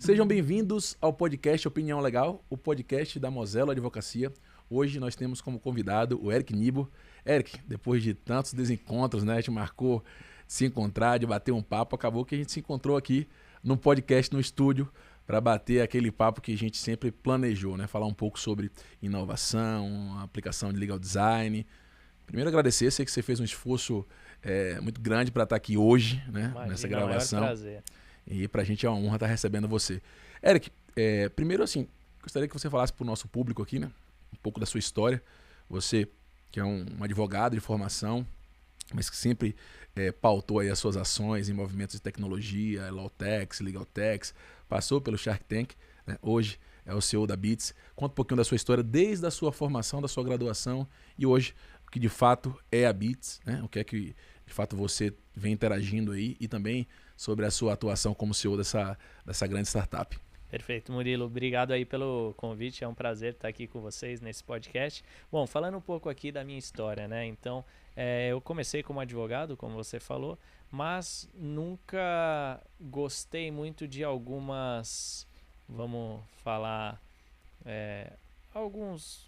Sejam bem-vindos ao podcast Opinião Legal, o podcast da Moselo Advocacia. Hoje nós temos como convidado o Eric Nibo. Eric, depois de tantos desencontros, né, a gente marcou de se encontrar, de bater um papo, acabou que a gente se encontrou aqui no podcast, no estúdio, para bater aquele papo que a gente sempre planejou, né? Falar um pouco sobre inovação, aplicação de legal design. Primeiro agradecer, sei que você fez um esforço muito grande para estar aqui hoje, né? Imagina, nessa gravação. É um prazer. E para a gente é uma honra estar recebendo você. Eric, primeiro assim, gostaria que você falasse para o nosso público aqui, né? Um pouco da sua história. Você que é um advogado de formação, mas que sempre pautou aí as suas ações em movimentos de tecnologia, Lawtex, Legaltex, passou pelo Shark Tank, né? Hoje é o CEO da Beats. Conta um pouquinho da sua história, desde a sua formação, da sua graduação e hoje, o que de fato é a Beats, né? O que é que de fato você vem interagindo aí e também sobre a sua atuação como CEO dessa grande startup. Perfeito, Murilo. Obrigado aí pelo convite. É um prazer estar aqui com vocês nesse podcast. Bom, falando um pouco aqui da minha história, né? Então, eu comecei como advogado, como você falou, mas nunca gostei muito de algumas, vamos falar, alguns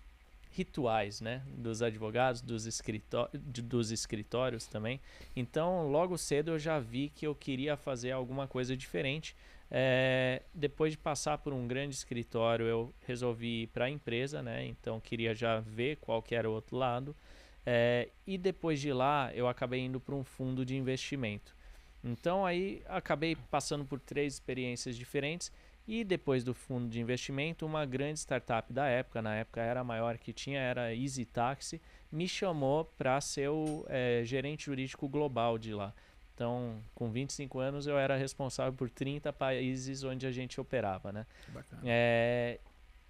rituais, né? Dos advogados, dos escritórios também. Então, logo cedo eu já vi que eu queria fazer alguma coisa diferente. Depois de passar por um grande escritório, eu resolvi ir para a empresa, né? Então queria já ver qual que era o outro lado. E depois de lá, eu acabei indo para um fundo de investimento. Então aí acabei passando por 3 experiências diferentes. E depois do fundo de investimento, uma grande startup da época, na época era a maior que tinha, era Easy Taxi, me chamou para ser o gerente jurídico global de lá. Então, com 25 anos, eu era responsável por 30 países onde a gente operava, né? Bacana.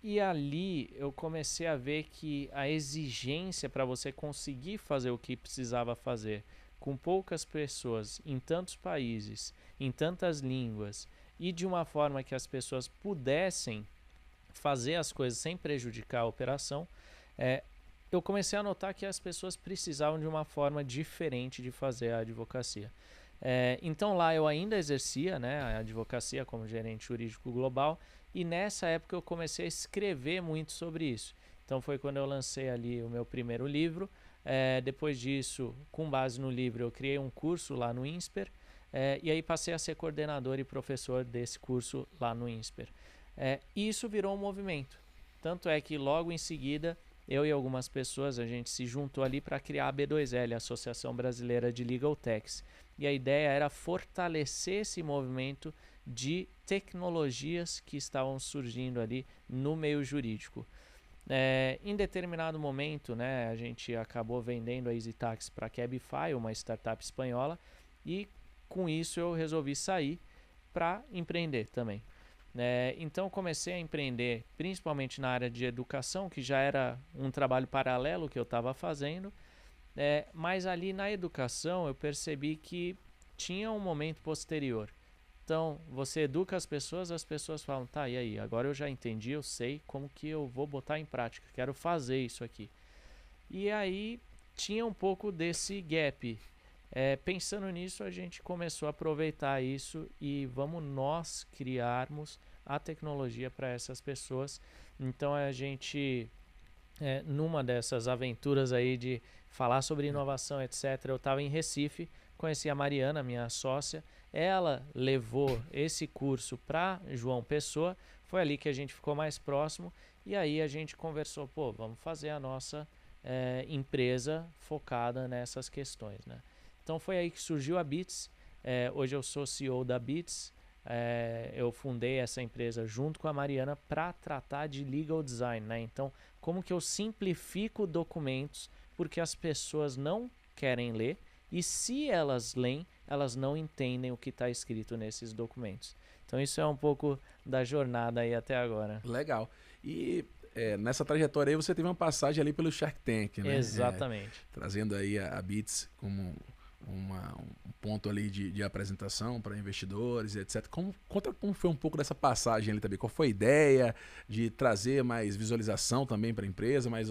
E ali eu comecei a ver que a exigência para você conseguir fazer o que precisava fazer com poucas pessoas, em tantos países, em tantas línguas, e de uma forma que as pessoas pudessem fazer as coisas sem prejudicar a operação, eu comecei a notar que as pessoas precisavam de uma forma diferente de fazer a advocacia. Então lá eu ainda exercia, né, a advocacia como gerente jurídico global, e nessa época eu comecei a escrever muito sobre isso. Então foi quando eu lancei ali o meu primeiro livro. Depois disso, com base no livro, eu criei um curso lá no INSPER, e aí passei a ser coordenador e professor desse curso lá no INSPER. E isso virou um movimento. Tanto é que logo em seguida, eu e algumas pessoas, a gente se juntou ali para criar a B2L, a Associação Brasileira de Legaltex. E a ideia era fortalecer esse movimento de tecnologias que estavam surgindo ali no meio jurídico. Em determinado momento, né, a gente acabou vendendo a EasyTax para a Cabify, uma startup espanhola, e com isso eu resolvi sair para empreender também. Então comecei a empreender principalmente na área de educação, que já era um trabalho paralelo que eu estava fazendo, mas ali na educação eu percebi que tinha um momento posterior. Então você educa as pessoas falam, tá, e aí, agora eu já entendi, eu sei como que eu vou botar em prática, quero fazer isso aqui. E aí tinha um pouco desse gap. Pensando nisso, a gente começou a aproveitar isso e vamos nós criarmos a tecnologia para essas pessoas. Então a gente, numa dessas aventuras aí de falar sobre inovação, etc., eu estava em Recife, conheci a Mariana, minha sócia, ela levou esse curso para João Pessoa, foi ali que a gente ficou mais próximo e aí a gente conversou, vamos fazer a nossa empresa focada nessas questões, né? Então foi aí que surgiu a Beats. Hoje eu sou CEO da Beats. Eu fundei essa empresa junto com a Mariana para tratar de legal design, né? Então, como que eu simplifico documentos porque as pessoas não querem ler e se elas leem, elas não entendem o que está escrito nesses documentos. Então isso é um pouco da jornada aí até agora. Legal. E nessa trajetória aí você teve uma passagem ali pelo Shark Tank, né? Exatamente. Trazendo aí a Beats como um ponto ali de apresentação para investidores, etc. Conta como foi um pouco dessa passagem ali também. Qual foi a ideia de trazer mais visualização também para a empresa, mas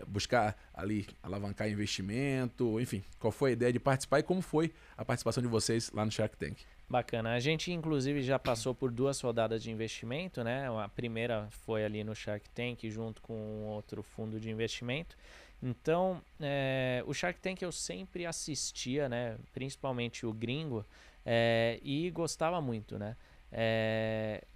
buscar ali alavancar investimento, enfim, qual foi a ideia de participar e como foi a participação de vocês lá no Shark Tank? Bacana. A gente, inclusive, já passou por 2 rodadas de investimento, né? A primeira foi ali no Shark Tank, junto com outro fundo de investimento. Então, o Shark Tank eu sempre assistia, né? Principalmente o gringo, e gostava muito, né?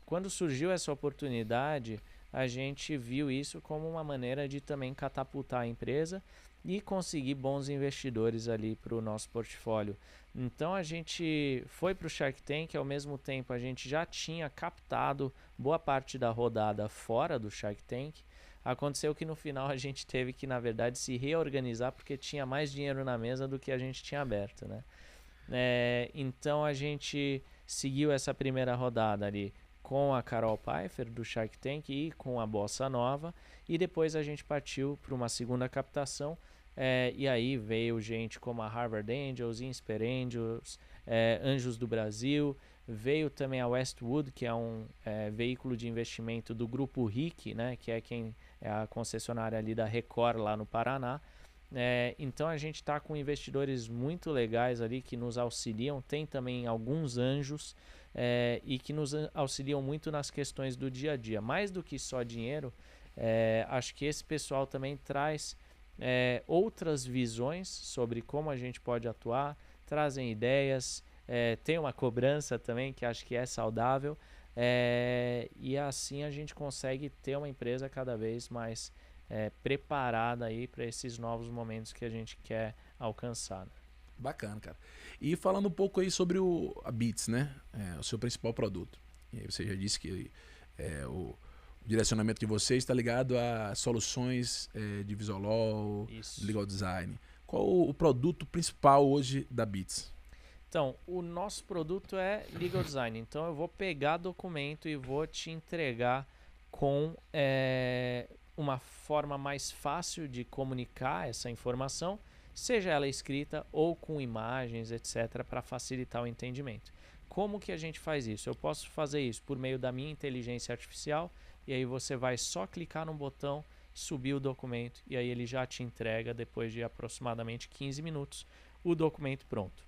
Quando surgiu essa oportunidade, a gente viu isso como uma maneira de também catapultar a empresa e conseguir bons investidores ali para o nosso portfólio. Então a gente foi para o Shark Tank, ao mesmo tempo a gente já tinha captado boa parte da rodada fora do Shark Tank. Aconteceu que no final a gente teve que, na verdade, se reorganizar porque tinha mais dinheiro na mesa do que a gente tinha aberto, né? Então a gente seguiu essa primeira rodada ali com a Carol Pfeiffer do Shark Tank e com a Bossa Nova, e depois a gente partiu para uma segunda captação, e aí veio gente como a Harvard Angels, Insper Angels, Anjos do Brasil, veio também a Westwood, que é um veículo de investimento do grupo RIC, né, que é quem é a concessionária ali da Record lá no Paraná. Então a gente está com investidores muito legais ali que nos auxiliam, tem também alguns anjos e que nos auxiliam muito nas questões do dia a dia. Mais do que só dinheiro, acho que esse pessoal também traz outras visões sobre como a gente pode atuar, trazem ideias, tem uma cobrança também que acho que é saudável, e assim a gente consegue ter uma empresa cada vez mais preparada aí para esses novos momentos que a gente quer alcançar. Né? Bacana, cara. E falando um pouco aí sobre a Beats, né? O seu principal produto. E aí você já disse que o direcionamento de vocês está ligado a soluções de Visual Law, Legal Design. Qual o produto principal hoje da Beats? Então, o nosso produto é Legal Design. Então, eu vou pegar documento e vou te entregar com uma forma mais fácil de comunicar essa informação, seja ela escrita ou com imagens, etc., para facilitar o entendimento. Como que a gente faz isso? Eu posso fazer isso por meio da minha inteligência artificial, e aí você vai só clicar no botão, subir o documento, e aí ele já te entrega, depois de aproximadamente 15 minutos, o documento pronto.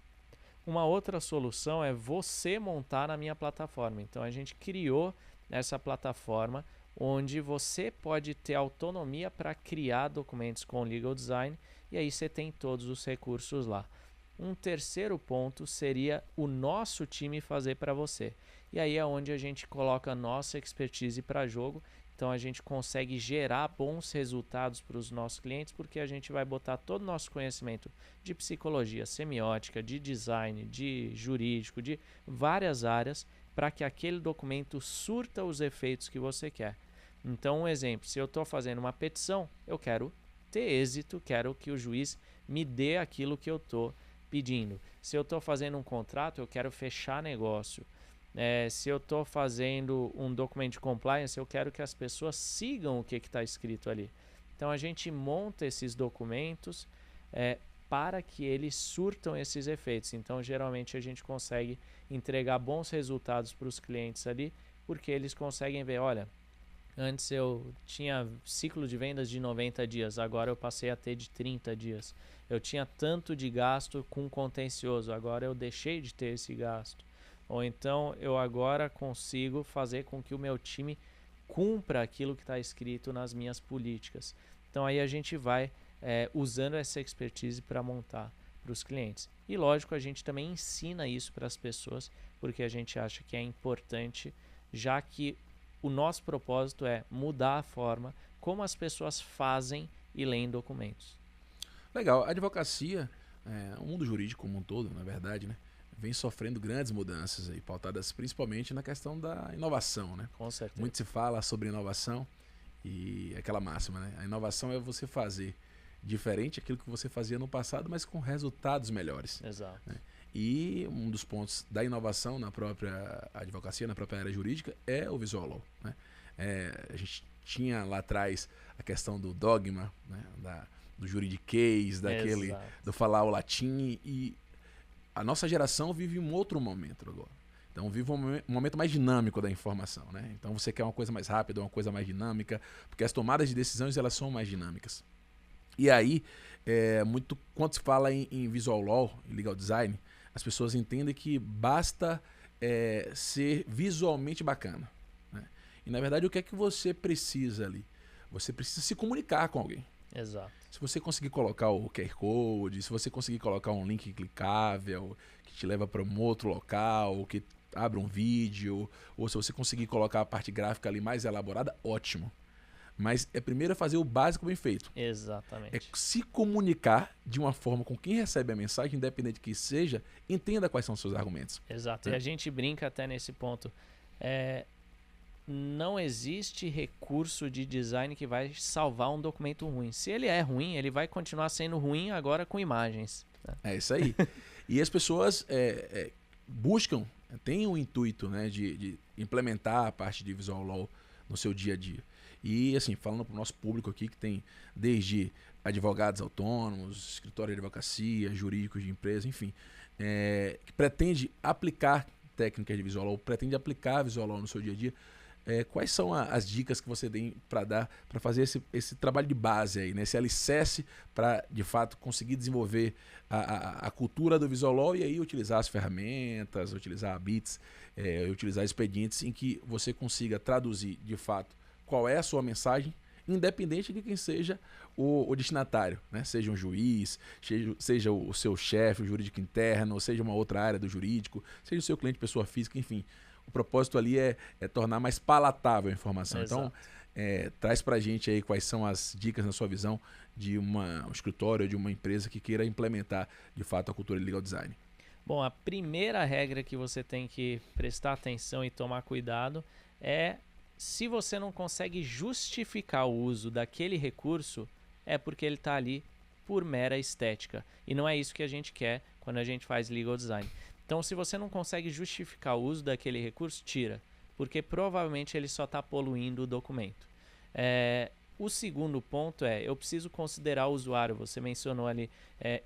Uma outra solução é você montar na minha plataforma. Então a gente criou essa plataforma onde você pode ter autonomia para criar documentos com Legal Design, e aí você tem todos os recursos lá. Um terceiro ponto seria o nosso time fazer para você. E aí é onde a gente coloca a nossa expertise para jogo. Então a gente consegue gerar bons resultados para os nossos clientes, porque a gente vai botar todo o nosso conhecimento de psicologia, semiótica, de design, de jurídico, de várias áreas, para que aquele documento surta os efeitos que você quer. Então, um exemplo, se eu estou fazendo uma petição, eu quero ter êxito, quero que o juiz me dê aquilo que eu estou pedindo. Se eu estou fazendo um contrato, eu quero fechar negócio. Se eu estou fazendo um documento de compliance, eu quero que as pessoas sigam o que está escrito ali. Então, a gente monta esses documentos para que eles surtam esses efeitos. Então, geralmente, a gente consegue entregar bons resultados para os clientes ali, porque eles conseguem ver, olha, antes eu tinha ciclo de vendas de 90 dias, agora eu passei a ter de 30 dias. Eu tinha tanto de gasto com contencioso, agora eu deixei de ter esse gasto. Ou então eu agora consigo fazer com que o meu time cumpra aquilo que está escrito nas minhas políticas. Então aí a gente vai usando essa expertise para montar para os clientes. E lógico, a gente também ensina isso para as pessoas, porque a gente acha que é importante, já que o nosso propósito é mudar a forma como as pessoas fazem e leem documentos. Legal. A advocacia, o mundo jurídico como um todo, na verdade, né, vem sofrendo grandes mudanças aí, pautadas principalmente na questão da inovação, né? Com certeza. Muito se fala sobre inovação e aquela máxima, né? A inovação é você fazer diferente aquilo que você fazia no passado, mas com resultados melhores. Exato. Né? E um dos pontos da inovação na própria advocacia, na própria área jurídica, é o Visual Law. Né? A gente tinha lá atrás a questão do dogma, né? Do juridiquês, do falar o latim, e a nossa geração vive um outro momento agora. Então vive um momento mais dinâmico da informação. Né? Então você quer uma coisa mais rápida, uma coisa mais dinâmica, porque as tomadas de decisões elas são mais dinâmicas. E aí, quando se fala em visual law, em legal design, as pessoas entendem que basta ser visualmente bacana, né? E na verdade, o que é que você precisa ali? Você precisa se comunicar com alguém. Exato. Se você conseguir colocar o QR Code, se você conseguir colocar um link clicável que te leva para um outro local, que abre um vídeo, ou se você conseguir colocar a parte gráfica ali mais elaborada, ótimo. Mas primeiro fazer o básico bem feito. Exatamente. É se comunicar de uma forma com quem recebe a mensagem, independente de que seja, entenda quais são os seus argumentos. Exato. E a gente brinca até nesse ponto. Não existe recurso de design que vai salvar um documento ruim. Se ele é ruim, ele vai continuar sendo ruim agora com imagens, né? É isso aí. E as pessoas buscam, têm o intuito, né, de implementar a parte de visual law no seu dia a dia. E assim, falando para o nosso público aqui, que tem desde advogados autônomos, escritório de advocacia, jurídicos de empresa, enfim, que pretende aplicar técnicas de visual law, pretende aplicar visual law no seu dia a dia, quais são as dicas que você tem para dar para fazer esse trabalho de base aí, né? Esse alicerce para, de fato, conseguir desenvolver a cultura do visual law e aí utilizar as ferramentas, utilizar bits, utilizar expedientes em que você consiga traduzir, de fato, qual é a sua mensagem, independente de quem seja o destinatário, né? Seja um juiz, seja o seu chefe, o jurídico interno, ou seja uma outra área do jurídico, seja o seu cliente, pessoa física, enfim. O propósito ali é tornar mais palatável a informação. Exato. Então, traz pra gente aí quais são as dicas na sua visão de um escritório, de uma empresa que queira implementar, de fato, a cultura de legal design. Bom, a primeira regra que você tem que prestar atenção e tomar cuidado é: se você não consegue justificar o uso daquele recurso, é porque ele está ali por mera estética. E não é isso que a gente quer quando a gente faz legal design. Então, se você não consegue justificar o uso daquele recurso, tira, porque provavelmente ele só está poluindo o documento. O segundo ponto eu preciso considerar o usuário. Você mencionou ali,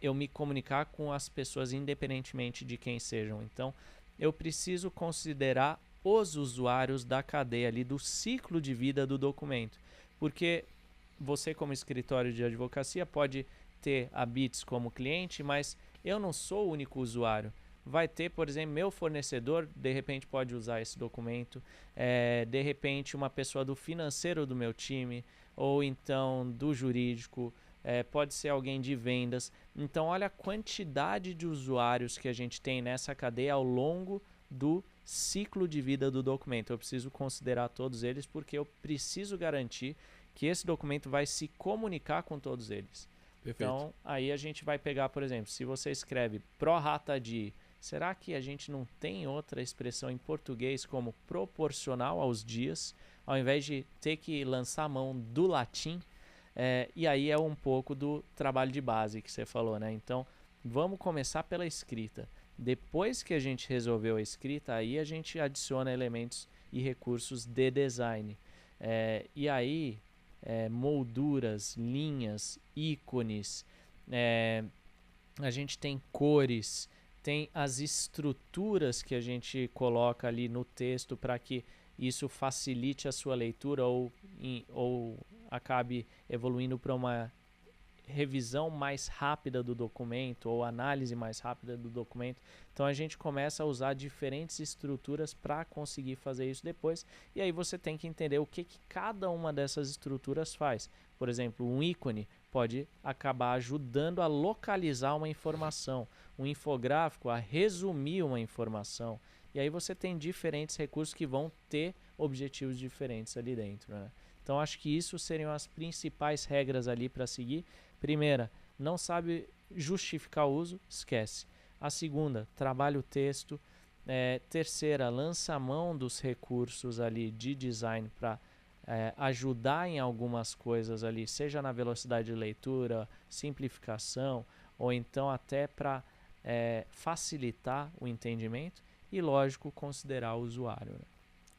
eu me comunicar com as pessoas independentemente de quem sejam. Então, eu preciso considerar os usuários da cadeia ali, do ciclo de vida do documento. Porque você, como escritório de advocacia, pode ter a Bits como cliente, mas eu não sou o único usuário. Vai ter, por exemplo, meu fornecedor, de repente pode usar esse documento, de repente uma pessoa do financeiro do meu time, ou então do jurídico, pode ser alguém de vendas. Então, olha a quantidade de usuários que a gente tem nessa cadeia ao longo do ciclo de vida do documento. Eu preciso considerar todos eles porque eu preciso garantir que esse documento vai se comunicar com todos eles. Perfeito. Então, aí a gente vai pegar, por exemplo, se você escreve pro rata di, será que a gente não tem outra expressão em português como proporcional aos dias, ao invés de ter que lançar a mão do latim? E aí é um pouco do trabalho de base que você falou, né? Então, vamos começar pela escrita. Depois que a gente resolveu a escrita, aí a gente adiciona elementos e recursos de design. E aí, molduras, linhas, ícones, a gente tem cores, tem as estruturas que a gente coloca ali no texto para que isso facilite a sua leitura ou acabe evoluindo para uma revisão mais rápida do documento ou análise mais rápida do documento. Então a gente começa a usar diferentes estruturas para conseguir fazer isso depois. E aí você tem que entender o que cada uma dessas estruturas faz. Por exemplo, um ícone pode acabar ajudando a localizar uma informação, um infográfico a resumir uma informação. E aí você tem diferentes recursos que vão ter objetivos diferentes ali dentro, né? Então acho que isso seriam as principais regras ali para seguir. Primeira, não sabe justificar o uso, esquece. A segunda, trabalha o texto. Terceira, lança a mão dos recursos ali de design para ajudar em algumas coisas ali, seja na velocidade de leitura, simplificação, ou então até para facilitar o entendimento. E, lógico, considerar o usuário, né?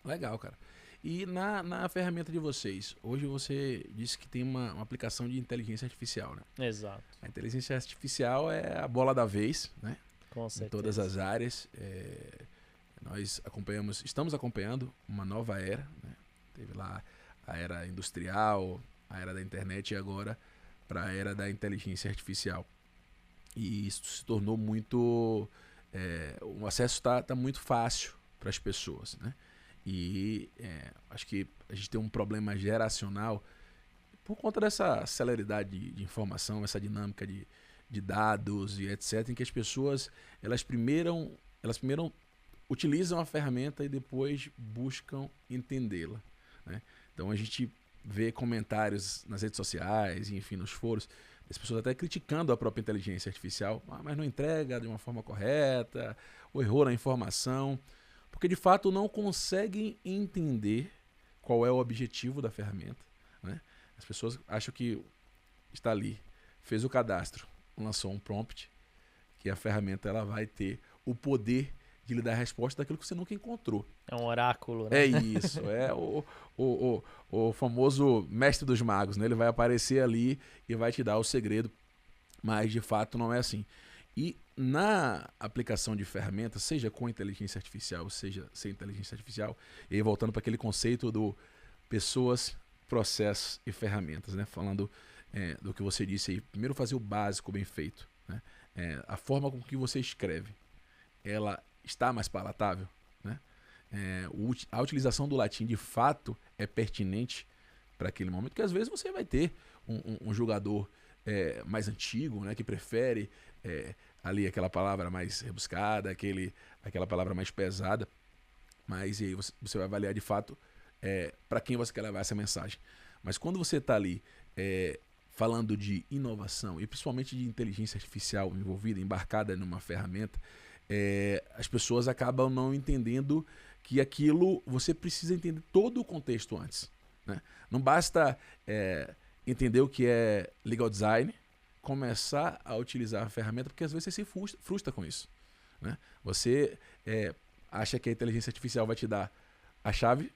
Legal, cara. E na ferramenta de vocês, hoje você disse que tem uma aplicação de inteligência artificial, né? Exato. A inteligência artificial é a bola da vez, né? Com certeza. Em todas as áreas. Nós estamos acompanhando uma nova era, né? Teve lá a era industrial, a era da internet e agora para a era da inteligência artificial. E isso se tornou muito... o acesso está muito fácil para as pessoas, né? E acho que a gente tem um problema geracional por conta dessa celeridade de informação, essa dinâmica de dados e etc, em que as pessoas elas primeiro utilizam a ferramenta e depois buscam entendê-la, né? Então a gente vê comentários nas redes sociais e enfim nos fóruns, as pessoas até criticando a própria inteligência artificial, mas não entrega de uma forma correta, ou errou na informação, porque de fato não conseguem entender qual é o objetivo da ferramenta, né? As pessoas acham que está ali, fez o cadastro, lançou um prompt, que a ferramenta ela vai ter o poder de lhe dar a resposta daquilo que você nunca encontrou. É um oráculo, né? É isso, é o famoso mestre dos magos, né? Ele vai aparecer ali e vai te dar o segredo, mas de fato não é assim. E na aplicação de ferramentas, seja com inteligência artificial, seja sem inteligência artificial, e aí voltando para aquele conceito do pessoas, processos e ferramentas, né? Falando do que você disse aí, primeiro fazer o básico bem feito, né? A forma com que você escreve, ela está mais palatável, né? A utilização do latim de fato é pertinente para aquele momento, porque às vezes você vai ter um jogador mais antigo, né, que prefere ali aquela palavra mais rebuscada, aquela palavra mais pesada, mas e aí você vai avaliar de fato para quem você quer levar essa mensagem. Mas quando você está ali falando de inovação e principalmente de inteligência artificial envolvida, embarcada numa ferramenta, as pessoas acabam não entendendo que aquilo você precisa entender todo o contexto antes, né? Não basta entender o que é legal design, começar a utilizar a ferramenta, porque às vezes você se frustra com isso, né? Você acha que a inteligência artificial vai te dar a chave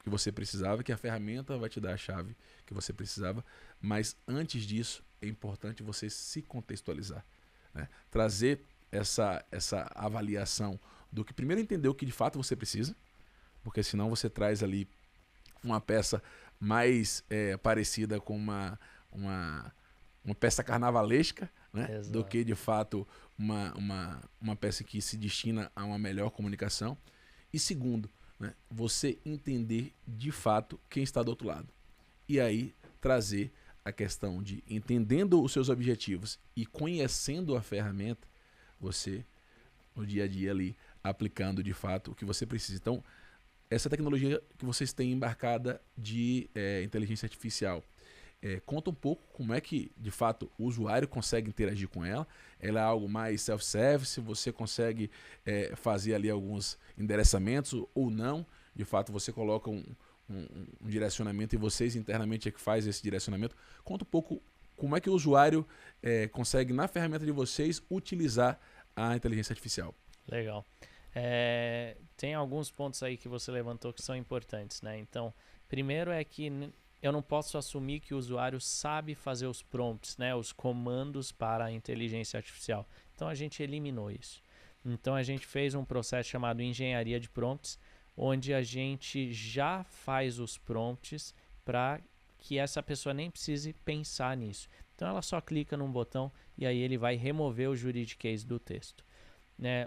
que você precisava, que a ferramenta vai te dar a chave que você precisava, mas antes disso é importante você se contextualizar, né? Trazer essa avaliação do que primeiro entender o que de fato você precisa, porque senão você traz ali uma peça mais parecida com uma peça carnavalesca, né? Do que de fato uma peça que se destina a uma melhor comunicação. E segundo, né, você entender de fato quem está do outro lado. E aí trazer a questão de entendendo os seus objetivos e conhecendo a ferramenta, você no dia a dia ali aplicando de fato o que você precisa. Então, essa tecnologia que vocês têm embarcada de inteligência artificial, conta um pouco como é que de fato o usuário consegue interagir com ela. Ela é algo mais self-service, você consegue fazer ali alguns endereçamentos ou não. De fato você coloca um direcionamento e vocês internamente é que faz esse direcionamento. Conta um pouco como é que o usuário consegue na ferramenta de vocês utilizar a inteligência artificial. Legal. Tem alguns pontos aí que você levantou que são importantes, né? Então, primeiro é que eu não posso assumir que o usuário sabe fazer os prompts, né? Os comandos para a inteligência artificial. Então, a gente eliminou isso. Então, a gente fez um processo chamado engenharia de prompts, onde a gente já faz os prompts para que essa pessoa nem precise pensar nisso. Então, ela só clica num botão e aí ele vai remover o juridiquês do texto.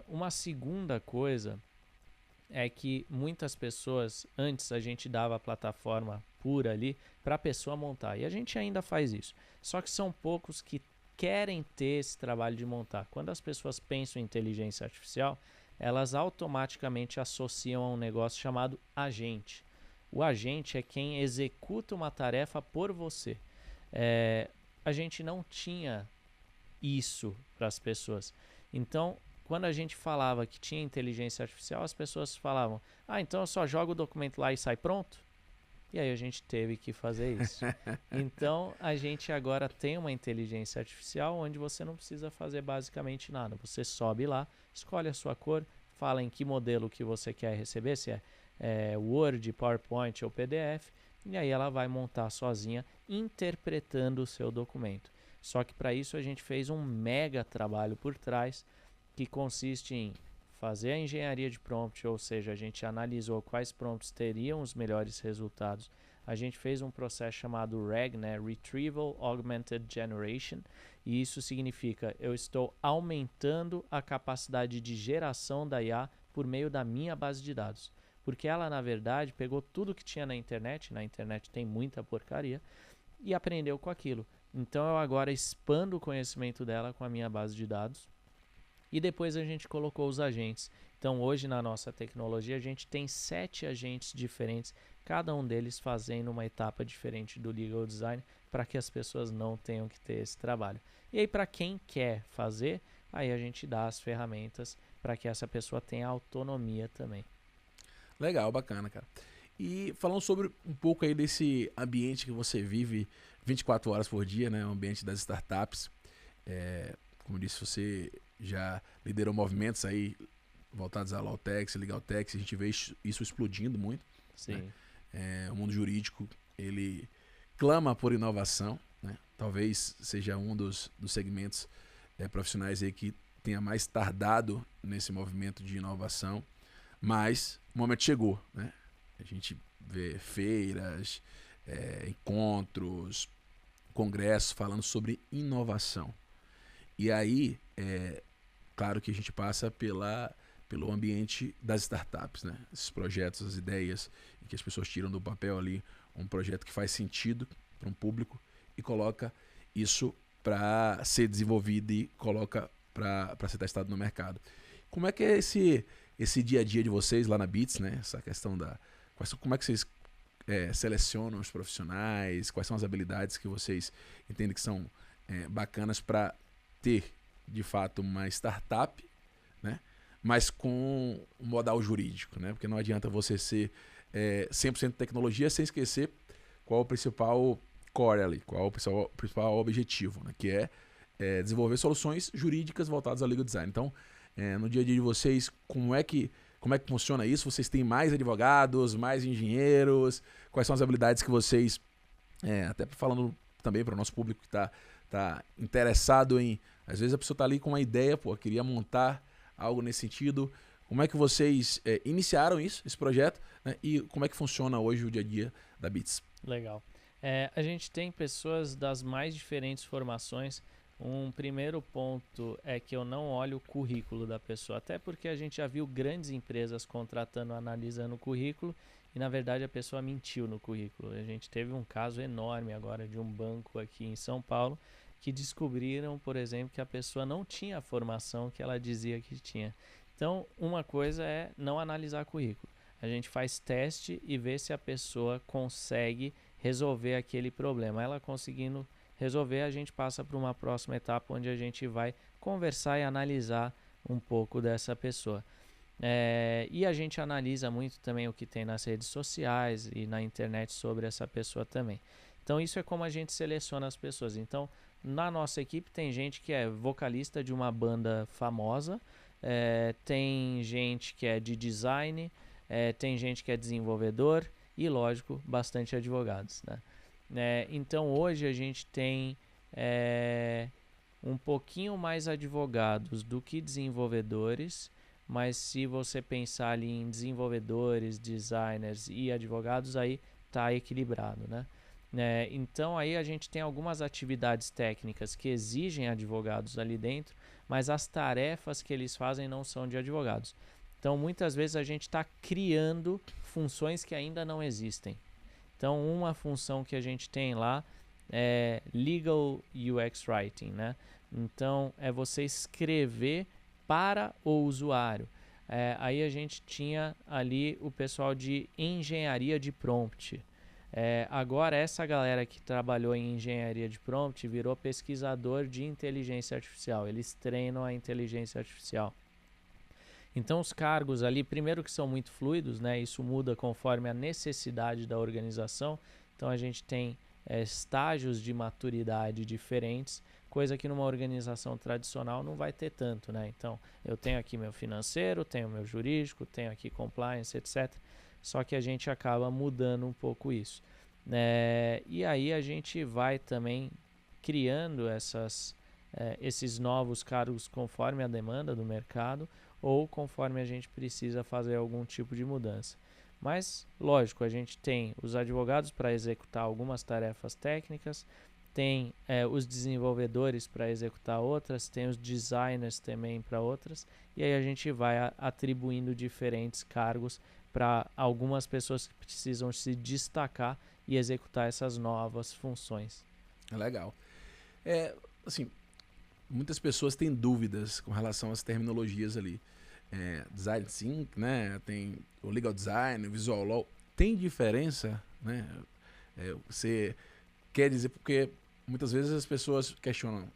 Uma segunda coisa é que muitas pessoas, antes a gente dava a plataforma pura ali para a pessoa montar, e a gente ainda faz isso, só que são poucos que querem ter esse trabalho de montar. Quando as pessoas pensam em inteligência artificial, elas automaticamente associam a um negócio chamado agente. O agente é quem executa uma tarefa por você. A gente não tinha isso para as pessoas. Então, quando a gente falava que tinha inteligência artificial, as pessoas falavam, então eu só jogo o documento lá e sai pronto? E aí a gente teve que fazer isso. Então, a gente agora tem uma inteligência artificial onde você não precisa fazer basicamente nada. Você sobe lá, escolhe a sua cor, fala em que modelo que você quer receber, se é Word, PowerPoint ou PDF, e aí ela vai montar sozinha, interpretando o seu documento. Só que para isso a gente fez um mega trabalho por trás, que consiste em fazer a engenharia de prompt, ou seja, a gente analisou quais prompts teriam os melhores resultados. a gente fez um processo chamado RAG, né? Retrieval Augmented Generation, e isso significa eu estou aumentando a capacidade de geração da IA por meio da minha base de dados. Porque ela, na verdade, pegou tudo que tinha na internet tem muita porcaria, e aprendeu com aquilo. Então eu agora expando o conhecimento dela com a minha base de dados, e depois a gente colocou os agentes. Então hoje na nossa tecnologia a gente tem 7 agentes diferentes, cada um deles fazendo uma etapa diferente do legal design, para que as pessoas não tenham que ter esse trabalho. E aí para quem quer fazer, aí a gente dá as ferramentas para que essa pessoa tenha autonomia também. Legal, bacana, cara. E falando sobre um pouco aí desse ambiente que você vive 24 horas por dia, né? O ambiente das startups. Como eu disse, você já liderou movimentos aí voltados a Lautex, Legaltex, a gente vê isso explodindo muito. Sim. Né? O mundo jurídico, ele clama por inovação, né? Talvez seja um dos segmentos profissionais aí que tenha mais tardado nesse movimento de inovação, mas o momento chegou, né? A gente vê feiras, encontros, congressos falando sobre inovação. E aí, claro que a gente passa pelo ambiente das startups, né? Esses projetos, as ideias, em que as pessoas tiram do papel ali um projeto que faz sentido para um público e coloca isso para ser desenvolvido e coloca para ser testado no mercado. Como é que é esse dia a dia de vocês lá na Beats, né? Essa questão como é que vocês selecionam os profissionais, quais são as habilidades que vocês entendem que são bacanas para ter, de fato, uma startup, né? Mas com um modal jurídico, né? Porque não adianta você ser 100% tecnologia sem esquecer qual o principal core ali, qual o principal objetivo, né? Que é desenvolver soluções jurídicas voltadas ao legal design. Então, no dia a dia de vocês, como é que funciona isso? Vocês têm mais advogados, mais engenheiros? Quais são as habilidades que vocês, até falando também para o nosso público que está interessado em... Às vezes a pessoa está ali com uma ideia, queria montar algo nesse sentido. Como é que vocês iniciaram esse projeto, né? E como é que funciona hoje o dia a dia da Beats? Legal. A gente tem pessoas das mais diferentes formações. Um primeiro ponto é que eu não olho o currículo da pessoa, até porque a gente já viu grandes empresas contratando, analisando o currículo, e na verdade a pessoa mentiu no currículo. A gente teve um caso enorme agora de um banco aqui em São Paulo que descobriram, por exemplo, que a pessoa não tinha a formação que ela dizia que tinha. Então, uma coisa é não analisar currículo. A gente faz teste e vê se a pessoa consegue resolver aquele problema. Ela conseguindo resolver, a gente passa para uma próxima etapa onde a gente vai conversar e analisar um pouco dessa pessoa. E a gente analisa muito também o que tem nas redes sociais e na internet sobre essa pessoa também. Então isso é como a gente seleciona as pessoas. Então na nossa equipe tem gente que é vocalista de uma banda famosa, tem gente que é de design, tem gente que é desenvolvedor e, lógico, bastante advogados, né? Então hoje a gente tem um pouquinho mais advogados do que desenvolvedores, mas se você pensar ali em desenvolvedores, designers e advogados, aí está equilibrado, né? Então aí a gente tem algumas atividades técnicas que exigem advogados ali dentro, mas as tarefas que eles fazem não são de advogados. Então muitas vezes a gente está criando funções que ainda não existem. Então uma função que a gente tem lá é Legal UX Writing, né? Então é você escrever para o usuário. Aí a gente tinha ali o pessoal de engenharia de prompt. Agora essa galera que trabalhou em engenharia de prompt virou pesquisador de inteligência artificial. Eles treinam a inteligência artificial. Então os cargos ali, primeiro que são muito fluidos, né? Isso muda conforme a necessidade da organização. Então a gente tem estágios de maturidade diferentes, coisa que numa organização tradicional não vai ter tanto, né? Então eu tenho aqui meu financeiro, tenho meu jurídico, tenho aqui compliance, etc. Só que a gente acaba mudando um pouco isso. E aí a gente vai também criando esses novos cargos conforme a demanda do mercado ou conforme a gente precisa fazer algum tipo de mudança. Mas, lógico, a gente tem os advogados para executar algumas tarefas técnicas, tem os desenvolvedores para executar outras, tem os designers também para outras, e aí a gente vai atribuindo diferentes cargos para algumas pessoas que precisam se destacar e executar essas novas funções. Legal. Assim, muitas pessoas têm dúvidas com relação às terminologias ali. Design Thinking, né? Tem o Legal Design, o Visual Law. Tem diferença, né? Você quer dizer, porque muitas vezes as pessoas questionam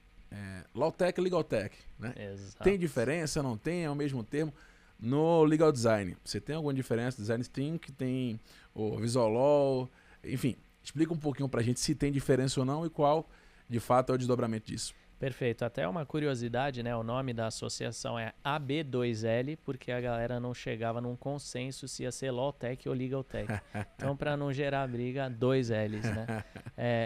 Law Tech e Legal Tech, né? Exato. Tem diferença, não tem? É o mesmo termo? No Legal Design, você tem alguma diferença? Design Thinking, tem o Visual Law, enfim, explica um pouquinho pra gente se tem diferença ou não e qual, de fato, é o desdobramento disso. Perfeito. Até uma curiosidade, né? O nome da associação é AB2L, porque a galera não chegava num consenso se ia ser Law Tech ou Legal Tech. Então, para não gerar briga, 2 L's, né?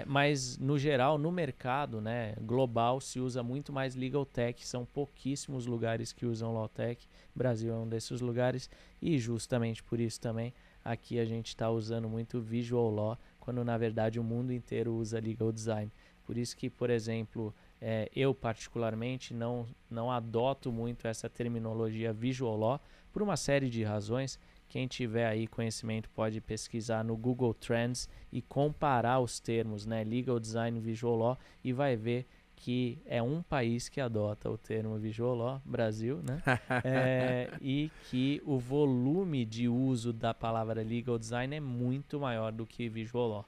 Mas, no geral, no mercado, né, global, se usa muito mais Legal Tech. São pouquíssimos lugares que usam Law Tech. O Brasil é um desses lugares. E, justamente por isso também, aqui a gente está usando muito Visual Law, quando, na verdade, o mundo inteiro usa Legal Design. Por isso que, por exemplo... eu particularmente não adoto muito essa terminologia Visual Law por uma série de razões. Quem tiver aí conhecimento pode pesquisar no Google Trends e comparar os termos, né, Legal Design e Visual Law, e vai ver que é um país que adota o termo Visual Law, Brasil, né? E que o volume de uso da palavra Legal Design é muito maior do que Visual Law.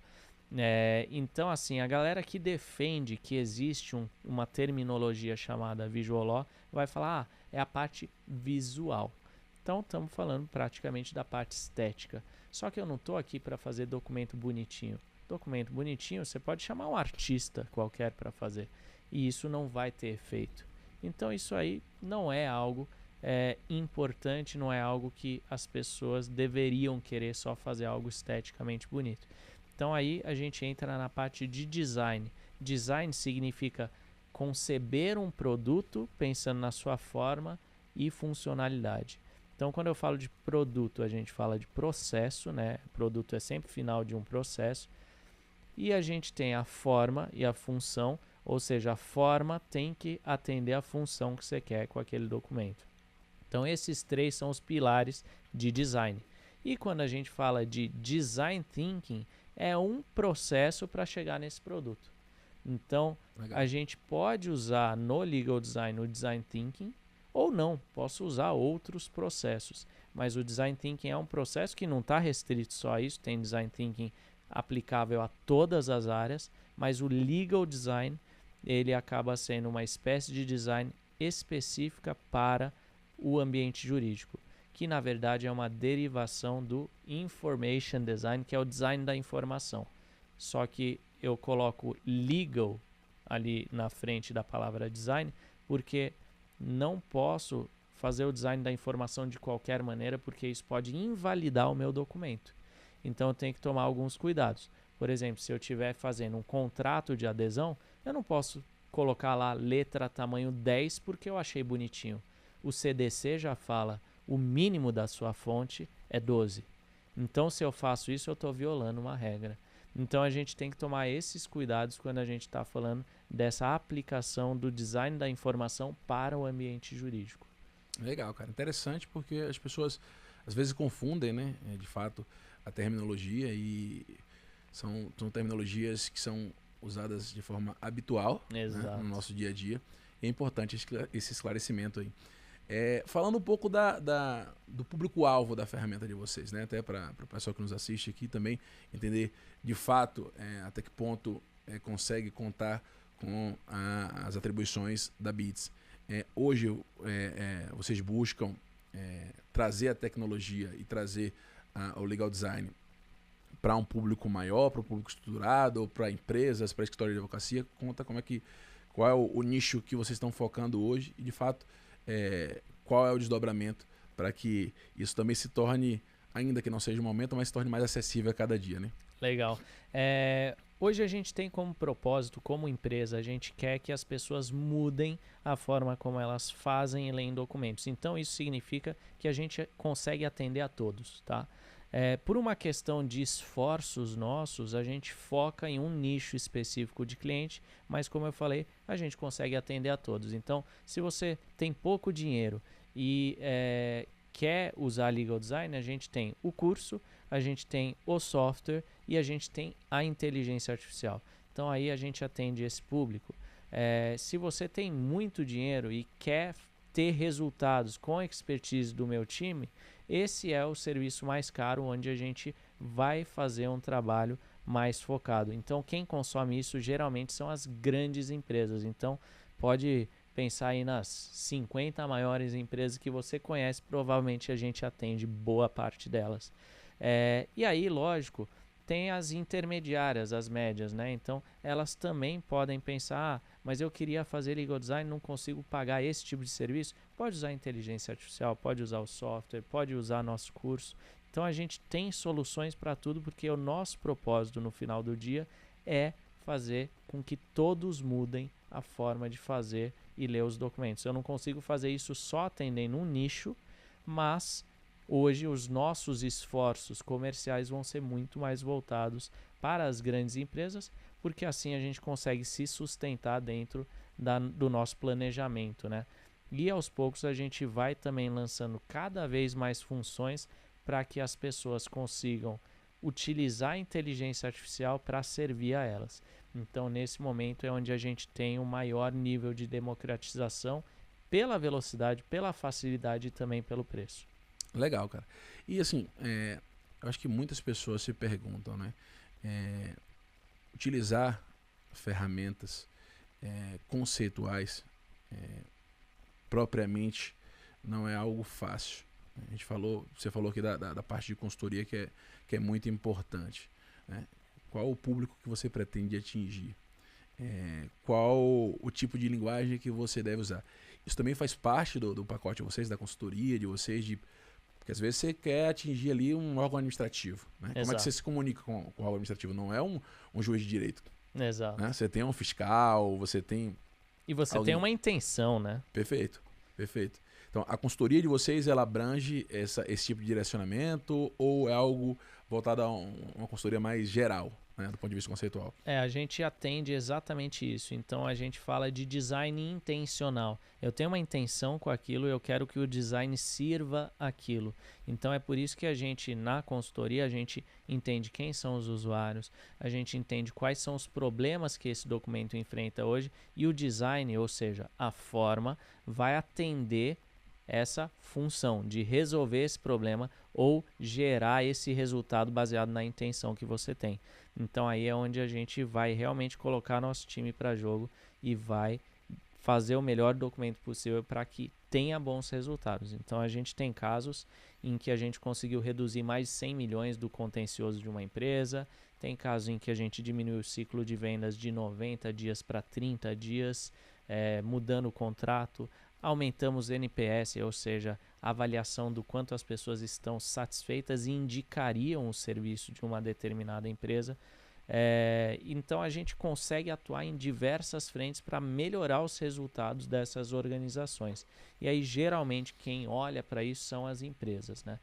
Então, assim, a galera que defende que existe uma terminologia chamada Visual Law vai falar, é a parte visual. Então, estamos falando praticamente da parte estética. Só que eu não estou aqui para fazer documento bonitinho. Documento bonitinho, você pode chamar um artista qualquer para fazer. E isso não vai ter efeito. Então, isso aí não é algo importante, não é algo que as pessoas deveriam querer só fazer algo esteticamente bonito. Então aí a gente entra na parte de design. Design significa conceber um produto pensando na sua forma e funcionalidade. Então quando eu falo de produto, a gente fala de processo, né? O produto é sempre o final de um processo. E a gente tem a forma e a função, ou seja, a forma tem que atender a função que você quer com aquele documento. Então esses 3 são os pilares de design. E quando a gente fala de design thinking, é um processo para chegar nesse produto. Então, legal, a gente pode usar no Legal Design o Design Thinking ou não, posso usar outros processos. Mas o Design Thinking é um processo que não está restrito só a isso, tem Design Thinking aplicável a todas as áreas, mas o Legal Design ele acaba sendo uma espécie de design específica para o ambiente jurídico, que na verdade é uma derivação do Information Design, que é o design da informação. Só que eu coloco legal ali na frente da palavra design, porque não posso fazer o design da informação de qualquer maneira, porque isso pode invalidar o meu documento. Então eu tenho que tomar alguns cuidados. Por exemplo, se eu estiver fazendo um contrato de adesão, eu não posso colocar lá letra tamanho 10 porque eu achei bonitinho. O CDC já fala o mínimo da sua fonte é 12. Então, se eu faço isso, eu estou violando uma regra. Então, a gente tem que tomar esses cuidados quando a gente está falando dessa aplicação do design da informação para o ambiente jurídico. Legal, cara. Interessante porque as pessoas às vezes confundem, né, de fato, a terminologia e são terminologias que são usadas de forma habitual, né, no nosso dia a dia. E é importante esse esclarecimento aí. Falando um pouco do público-alvo da ferramenta de vocês, né? Até para o pessoal que nos assiste aqui também entender de fato até que ponto consegue contar com as atribuições da BITS. Hoje vocês buscam trazer a tecnologia e trazer o legal design para um público maior, para um público estruturado, ou para empresas, para escritório de advocacia. Conta qual é o nicho que vocês estão focando hoje e de fato qual é o desdobramento para que isso também se torne, ainda que não seja um momento, mas se torne mais acessível a cada dia, né? Legal. Hoje a gente tem como propósito, como empresa, a gente quer que as pessoas mudem a forma como elas fazem e leem documentos. Então isso significa que a gente consegue atender a todos, tá? Por uma questão de esforços nossos, a gente foca em um nicho específico de cliente, mas como eu falei, a gente consegue atender a todos. Então, se você tem pouco dinheiro e quer usar Legal Design, a gente tem o curso, a gente tem o software e a gente tem a inteligência artificial. Então, aí a gente atende esse público. Se você tem muito dinheiro e quer ter resultados com a expertise do meu time, esse é o serviço mais caro, onde a gente vai fazer um trabalho mais focado. Então, quem consome isso geralmente são as grandes empresas. Então, pode pensar aí nas 50 maiores empresas que você conhece, provavelmente a gente atende boa parte delas. E aí, lógico, tem as intermediárias, as médias, né? Então, elas também podem pensar, mas eu queria fazer legal design, não consigo pagar esse tipo de serviço. Pode usar a inteligência artificial, pode usar o software, pode usar nosso curso. Então, a gente tem soluções para tudo, porque o nosso propósito no final do dia é fazer com que todos mudem a forma de fazer e ler os documentos. Eu não consigo fazer isso só atendendo um nicho, mas hoje os nossos esforços comerciais vão ser muito mais voltados para as grandes empresas, porque assim a gente consegue se sustentar dentro do nosso planejamento, né? E aos poucos a gente vai também lançando cada vez mais funções para que as pessoas consigam utilizar a inteligência artificial para servir a elas. Então, nesse momento é onde a gente tem o maior nível de democratização pela velocidade, pela facilidade e também pelo preço. Legal, cara. E assim, eu acho que muitas pessoas se perguntam, né? Utilizar ferramentas conceituais propriamente não é algo fácil. Você falou aqui da parte de consultoria que é muito importante, né? Qual o público que você pretende atingir? Qual o tipo de linguagem que você deve usar? Isso também faz parte do pacote de vocês, da consultoria, de vocês, porque às vezes você quer atingir ali um órgão administrativo, né? Como é que você se comunica com o órgão administrativo? Não é um juiz de direito. Exato. Né? Você tem um fiscal, você tem... E você tem uma intenção, né? Perfeito, perfeito. Então, a consultoria de vocês, ela abrange esse tipo de direcionamento ou é algo voltado a uma consultoria mais geral, né, do ponto de vista conceitual? A gente atende exatamente isso. Então, a gente fala de design intencional. Eu tenho uma intenção com aquilo e eu quero que o design sirva aquilo. Então, é por isso que a gente, na consultoria, a gente entende quem são os usuários, a gente entende quais são os problemas que esse documento enfrenta hoje e o design, ou seja, a forma, vai atender essa função de resolver esse problema ou gerar esse resultado baseado na intenção que você tem. Então aí é onde a gente vai realmente colocar nosso time para jogo e vai fazer o melhor documento possível para que tenha bons resultados. Então a gente tem casos em que a gente conseguiu reduzir mais de 100 milhões do contencioso de uma empresa, tem casos em que a gente diminuiu o ciclo de vendas de 90 dias para 30 dias, mudando o contrato. Aumentamos NPS, ou seja, a avaliação do quanto as pessoas estão satisfeitas e indicariam o serviço de uma determinada empresa. Então a gente consegue atuar em diversas frentes para melhorar os resultados dessas organizações. E aí geralmente quem olha para isso são as empresas, né?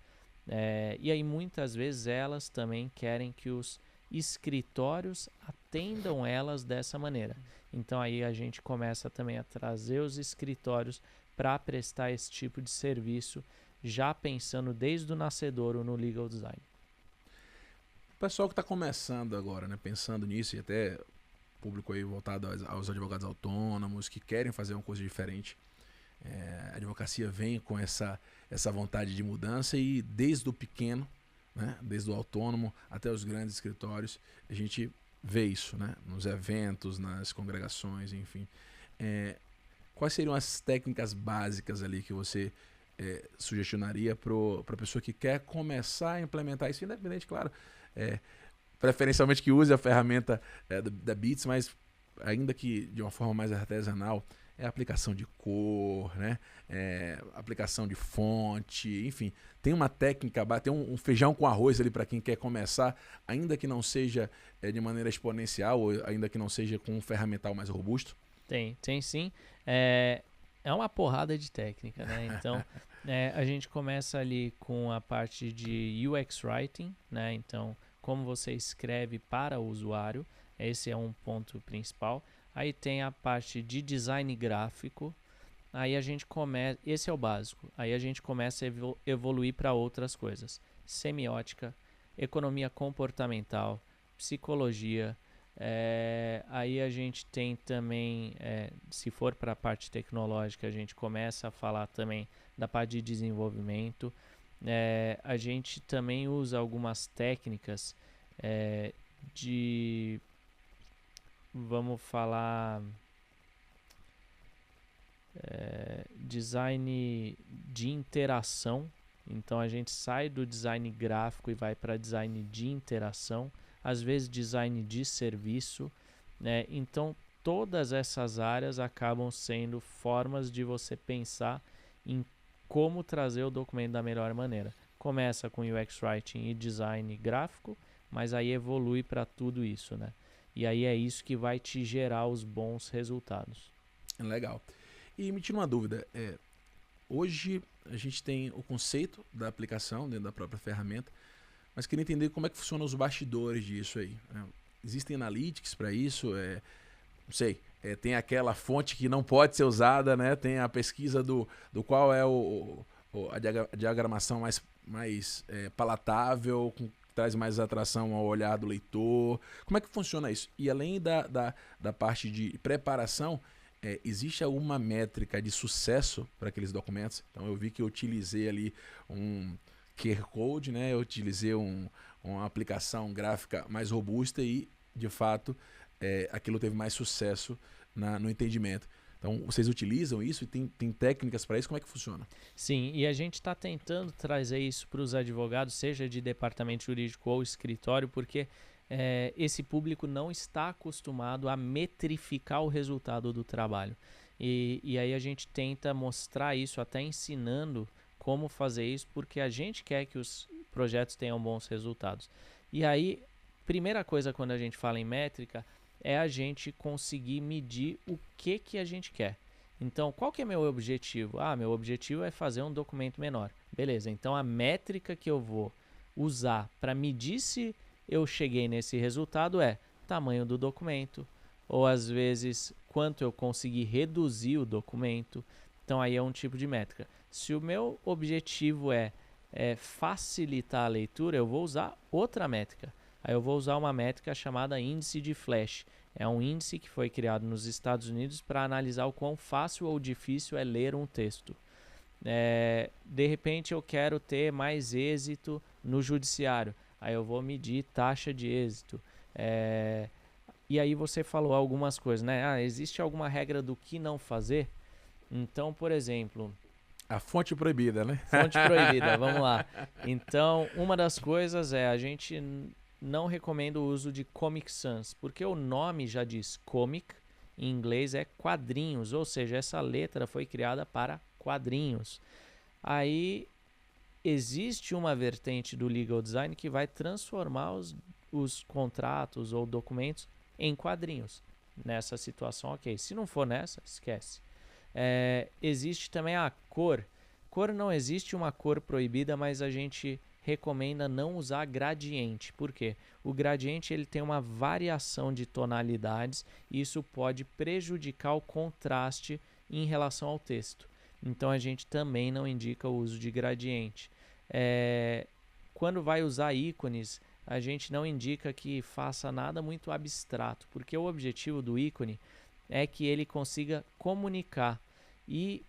E aí muitas vezes elas também querem que os escritórios atendam elas dessa maneira. Então aí a gente começa também a trazer os escritórios para prestar esse tipo de serviço, já pensando desde o nascedouro no legal design. O pessoal que está começando agora, né, pensando nisso, e até público aí voltado aos advogados autônomos que querem fazer uma coisa diferente, a advocacia vem com essa vontade de mudança e desde o pequeno, né, desde o autônomo até os grandes escritórios, a gente vê isso, né, nos eventos, nas congregações, enfim. Quais seriam as técnicas básicas ali que você sugestionaria para a pessoa que quer começar a implementar isso, independente, claro, preferencialmente que use a ferramenta da Beats, mas ainda que de uma forma mais artesanal, aplicação de cor, né? Aplicação de fonte, enfim, tem uma técnica, tem um feijão com arroz ali para quem quer começar, ainda que não seja de maneira exponencial, ou ainda que não seja com um ferramental mais robusto? Tem sim. É uma porrada de técnica, né? Então, a gente começa ali com a parte de UX Writing, né? Então, como você escreve para o usuário, esse é um ponto principal. Aí tem a parte de design gráfico. Aí a gente começa, esse é o básico. Aí a gente começa a evoluir para outras coisas. Semiótica, economia comportamental, psicologia. Aí a gente tem também, se for para a parte tecnológica, a gente começa a falar também da parte de desenvolvimento. A gente também usa algumas técnicas de, vamos falar, design de interação. Então a gente sai do design gráfico e vai para design de interação, às vezes design de serviço, né? Então todas essas áreas acabam sendo formas de você pensar em como trazer o documento da melhor maneira. Começa com UX Writing e design gráfico, mas aí evolui para tudo isso, né? E aí é isso que vai te gerar os bons resultados. Legal. E me tira uma dúvida, hoje a gente tem o conceito da aplicação dentro da própria ferramenta, mas queria entender como é que funcionam os bastidores disso aí, né? Existem analytics para isso? Não sei, tem aquela fonte que não pode ser usada, né? Tem a pesquisa do qual é a diagramação mais palatável, que traz mais atração ao olhar do leitor. Como é que funciona isso? E além da parte de preparação, existe alguma métrica de sucesso para aqueles documentos? Então eu vi que eu utilizei ali um QR Code, né? Eu utilizei uma aplicação gráfica mais robusta e, de fato, aquilo teve mais sucesso no entendimento. Então, vocês utilizam isso e tem técnicas para isso? Como é que funciona? Sim, e a gente está tentando trazer isso para os advogados, seja de departamento jurídico ou escritório, porque esse público não está acostumado a metrificar o resultado do trabalho. E aí a gente tenta mostrar isso, até ensinando como fazer isso, porque a gente quer que os projetos tenham bons resultados. E aí, primeira coisa quando a gente fala em métrica é a gente conseguir medir o que a gente quer. Então, qual que é meu objetivo? Meu objetivo é fazer um documento menor. Beleza, então a métrica que eu vou usar para medir se eu cheguei nesse resultado é tamanho do documento, ou às vezes quanto eu consegui reduzir o documento. Então aí é um tipo de métrica. Se o meu objetivo é facilitar a leitura, eu vou usar outra métrica. Aí eu vou usar uma métrica chamada índice de Flash. É um índice que foi criado nos Estados Unidos para analisar o quão fácil ou difícil é ler um texto. De repente eu quero ter mais êxito no judiciário. Aí eu vou medir taxa de êxito. E aí você falou algumas coisas, né? Existe alguma regra do que não fazer? Então, por exemplo... A fonte proibida, né? Fonte proibida, vamos lá. Então, uma das coisas a gente não recomenda o uso de Comic Sans, porque o nome já diz comic, em inglês é quadrinhos, ou seja, essa letra foi criada para quadrinhos. Aí existe uma vertente do legal design que vai transformar os contratos ou documentos em quadrinhos. Nessa situação, ok. Se não for nessa, esquece. Existe também a cor. Cor não existe uma cor proibida, mas a gente recomenda não usar gradiente. Por quê? O gradiente ele tem uma variação de tonalidades e isso pode prejudicar o contraste em relação ao texto. Então a gente também não indica o uso de gradiente. Quando vai usar ícones, a gente não indica que faça nada muito abstrato, porque o objetivo do ícone é que ele consiga comunicar. E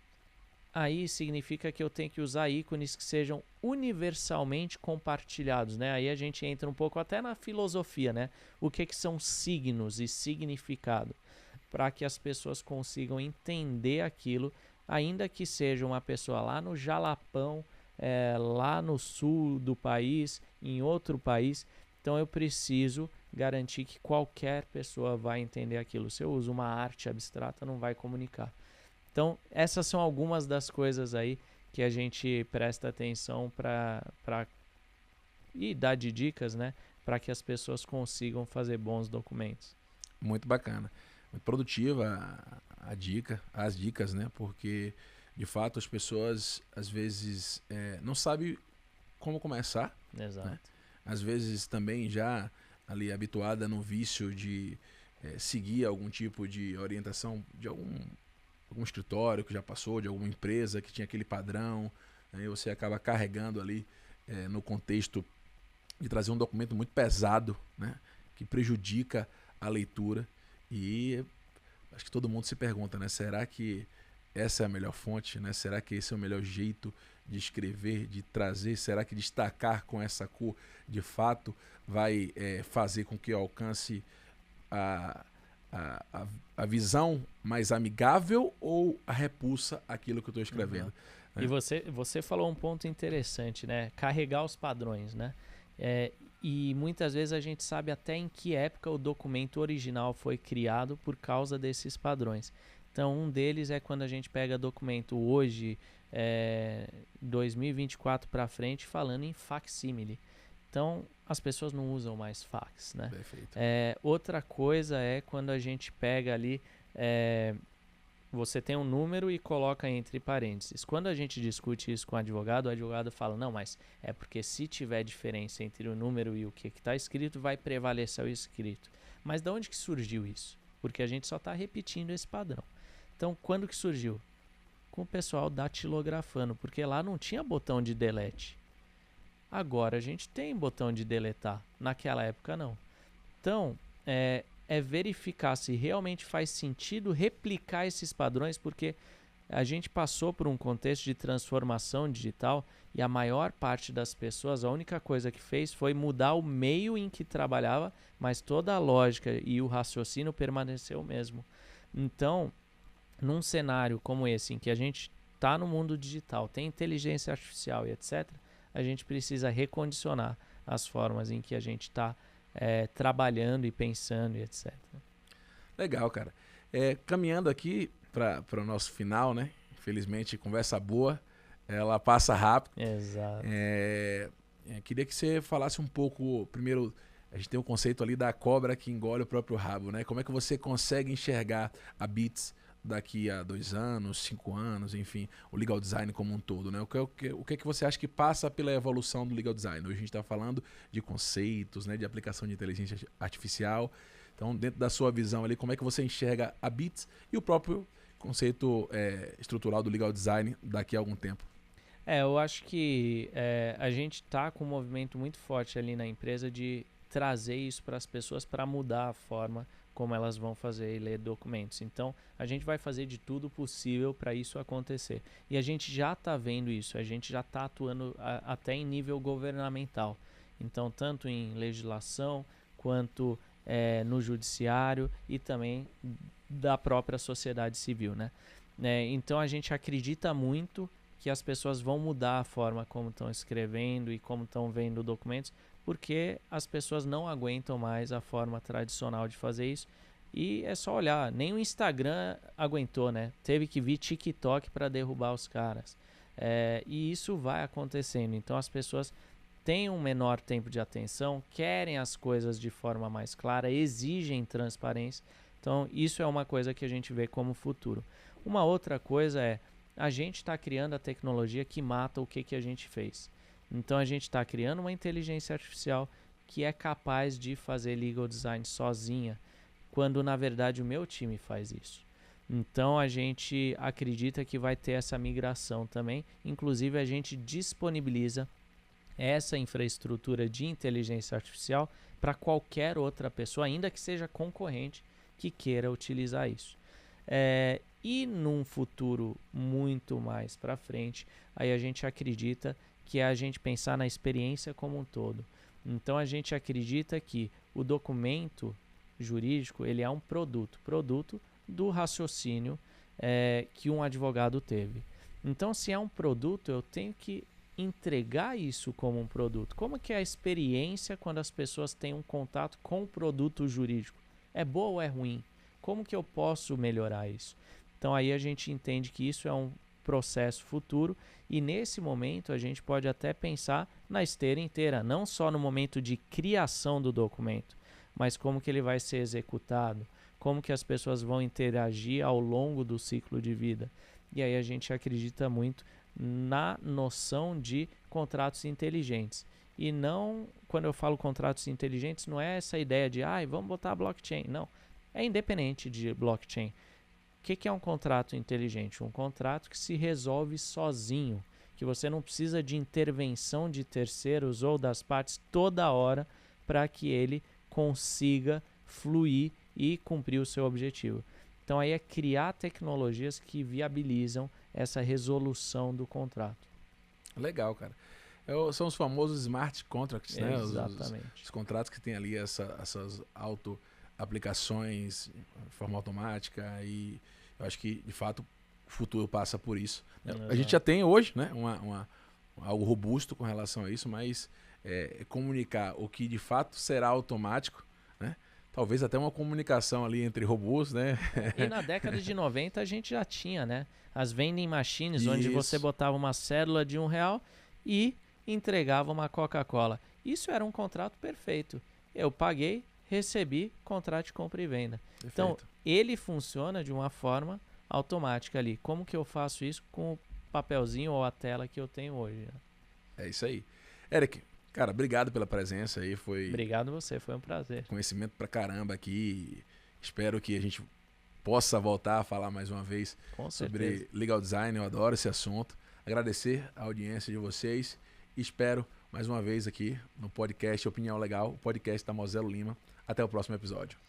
aí significa que eu tenho que usar ícones que sejam universalmente compartilhados, né? Aí a gente entra um pouco até na filosofia, né? O que são signos e significado, para que as pessoas consigam entender aquilo, ainda que seja uma pessoa lá no Jalapão, lá no sul do país, em outro país. Então eu preciso garantir que qualquer pessoa vai entender aquilo. Se eu uso uma arte abstrata, não vai comunicar. Então essas são algumas das coisas aí que a gente presta atenção e dá de dicas, né, para que as pessoas consigam fazer bons documentos. Muito bacana, muito produtiva as dicas, né? Porque, de fato, as pessoas, às vezes, não sabem como começar, Exato. né? Às vezes, também já ali habituada no vício de seguir algum tipo de orientação de algum escritório que já passou, de alguma empresa que tinha aquele padrão, né? E você acaba carregando ali no contexto de trazer um documento muito pesado, né? Que prejudica a leitura. E acho que todo mundo se pergunta, né? Será que essa é a melhor fonte, né? Será que esse é o melhor jeito de escrever, de trazer? Será que destacar com essa cor de fato vai fazer com que eu alcance a, a visão mais amigável ou a repulsa àquilo que eu estou escrevendo? Uhum. Né? E você falou um ponto interessante, né? Carregar os padrões, né? E muitas vezes a gente sabe até em que época o documento original foi criado por causa desses padrões. Então, um deles é quando a gente pega documento hoje, 2024 para frente, falando em facsímile. Então, as pessoas não usam mais fax, né? Perfeito. Outra coisa é quando a gente pega ali, você tem um número e coloca entre parênteses. Quando a gente discute isso com o advogado fala, não, mas é porque se tiver diferença entre o número e o que está escrito, vai prevalecer o escrito. Mas de onde que surgiu isso? Porque a gente só está repetindo esse padrão. Então, quando que surgiu? Com o pessoal datilografando, porque lá não tinha botão de delete. Agora a gente tem botão de deletar. Naquela época, não. Então, é verificar se realmente faz sentido replicar esses padrões, porque a gente passou por um contexto de transformação digital e a maior parte das pessoas, a única coisa que fez foi mudar o meio em que trabalhava, mas toda a lógica e o raciocínio permaneceu o mesmo. Então, num cenário como esse, em que a gente está no mundo digital, tem inteligência artificial e etc., a gente precisa recondicionar as formas em que a gente está trabalhando e pensando e etc. Legal, cara. Caminhando aqui para o nosso final, né? Infelizmente, conversa boa, ela passa rápido. Exato. Queria que você falasse um pouco, primeiro, a gente tem o conceito ali da cobra que engole o próprio rabo, né? Como é que você consegue enxergar a Beats daqui a 2 anos, 5 anos, enfim, o legal design como um todo, né? O que é que você acha que passa pela evolução do legal design? Hoje a gente está falando de conceitos, né, de aplicação de inteligência artificial. Então, dentro da sua visão ali, como é que você enxerga a Beats e o próprio conceito estrutural do legal design daqui a algum tempo? Eu acho que a gente está com um movimento muito forte ali na empresa de trazer isso para as pessoas para mudar a forma como elas vão fazer e ler documentos. Então, a gente vai fazer de tudo possível para isso acontecer. E a gente já está vendo isso, a gente já está atuando até em nível governamental. Então, tanto em legislação, quanto no judiciário e também da própria sociedade civil, né? Então, a gente acredita muito que as pessoas vão mudar a forma como estão escrevendo e como estão vendo documentos, porque as pessoas não aguentam mais a forma tradicional de fazer isso. E é só olhar, nem o Instagram aguentou, né? Teve que vir TikTok para derrubar os caras. E isso vai acontecendo. Então as pessoas têm um menor tempo de atenção, querem as coisas de forma mais clara, exigem transparência. Então isso é uma coisa que a gente vê como futuro. Uma outra coisa é, a gente está criando a tecnologia que mata o que a gente fez. Então a gente está criando uma inteligência artificial que é capaz de fazer legal design sozinha, quando na verdade o meu time faz isso. Então a gente acredita que vai ter essa migração também. Inclusive a gente disponibiliza essa infraestrutura de inteligência artificial para qualquer outra pessoa, ainda que seja concorrente, que queira utilizar isso. E num futuro muito mais para frente, aí a gente acredita que é a gente pensar na experiência como um todo. Então a gente acredita que o documento jurídico ele é um produto do raciocínio que um advogado teve. Então se é um produto, eu tenho que entregar isso como um produto. Como que é a experiência quando as pessoas têm um contato com o produto jurídico? É boa ou é ruim? Como que eu posso melhorar isso? Então aí a gente entende que isso é um processo futuro e nesse momento a gente pode até pensar na esteira inteira, não só no momento de criação do documento, mas como que ele vai ser executado, como que as pessoas vão interagir ao longo do ciclo de vida. E aí a gente acredita muito na noção de contratos inteligentes. E não, quando eu falo contratos inteligentes, não é essa ideia de, vamos botar blockchain. Não, é independente de blockchain. O que é um contrato inteligente? Um contrato que se resolve sozinho, que você não precisa de intervenção de terceiros ou das partes toda hora para que ele consiga fluir e cumprir o seu objetivo. Então aí é criar tecnologias que viabilizam essa resolução do contrato. Legal, cara. São os famosos smart contracts, né? Exatamente. Os contratos que tem ali essas auto-aplicações de forma automática, e eu acho que, de fato, o futuro passa por isso. A gente já tem hoje, né, algo robusto com relação a isso, mas comunicar o que de fato será automático, né? Talvez até uma comunicação ali entre robôs, né? E na década de 90 a gente já tinha, né? As vending machines, onde você botava uma cédula de R$1 e entregava uma Coca-Cola. Isso era um contrato perfeito. Eu paguei, recebi, contrato de compra e venda. Perfeito. Então, ele funciona de uma forma automática ali. Como que eu faço isso com o papelzinho ou a tela que eu tenho hoje? Né? É isso aí. Eric, cara, obrigado pela presença aí. Obrigado você, foi um prazer. Conhecimento pra caramba aqui. Espero que a gente possa voltar a falar mais uma vez sobre legal design. Eu adoro esse assunto. Agradecer a audiência de vocês. Espero mais uma vez aqui no podcast Opinião Legal, o podcast da Moselo Lima. Até o próximo episódio.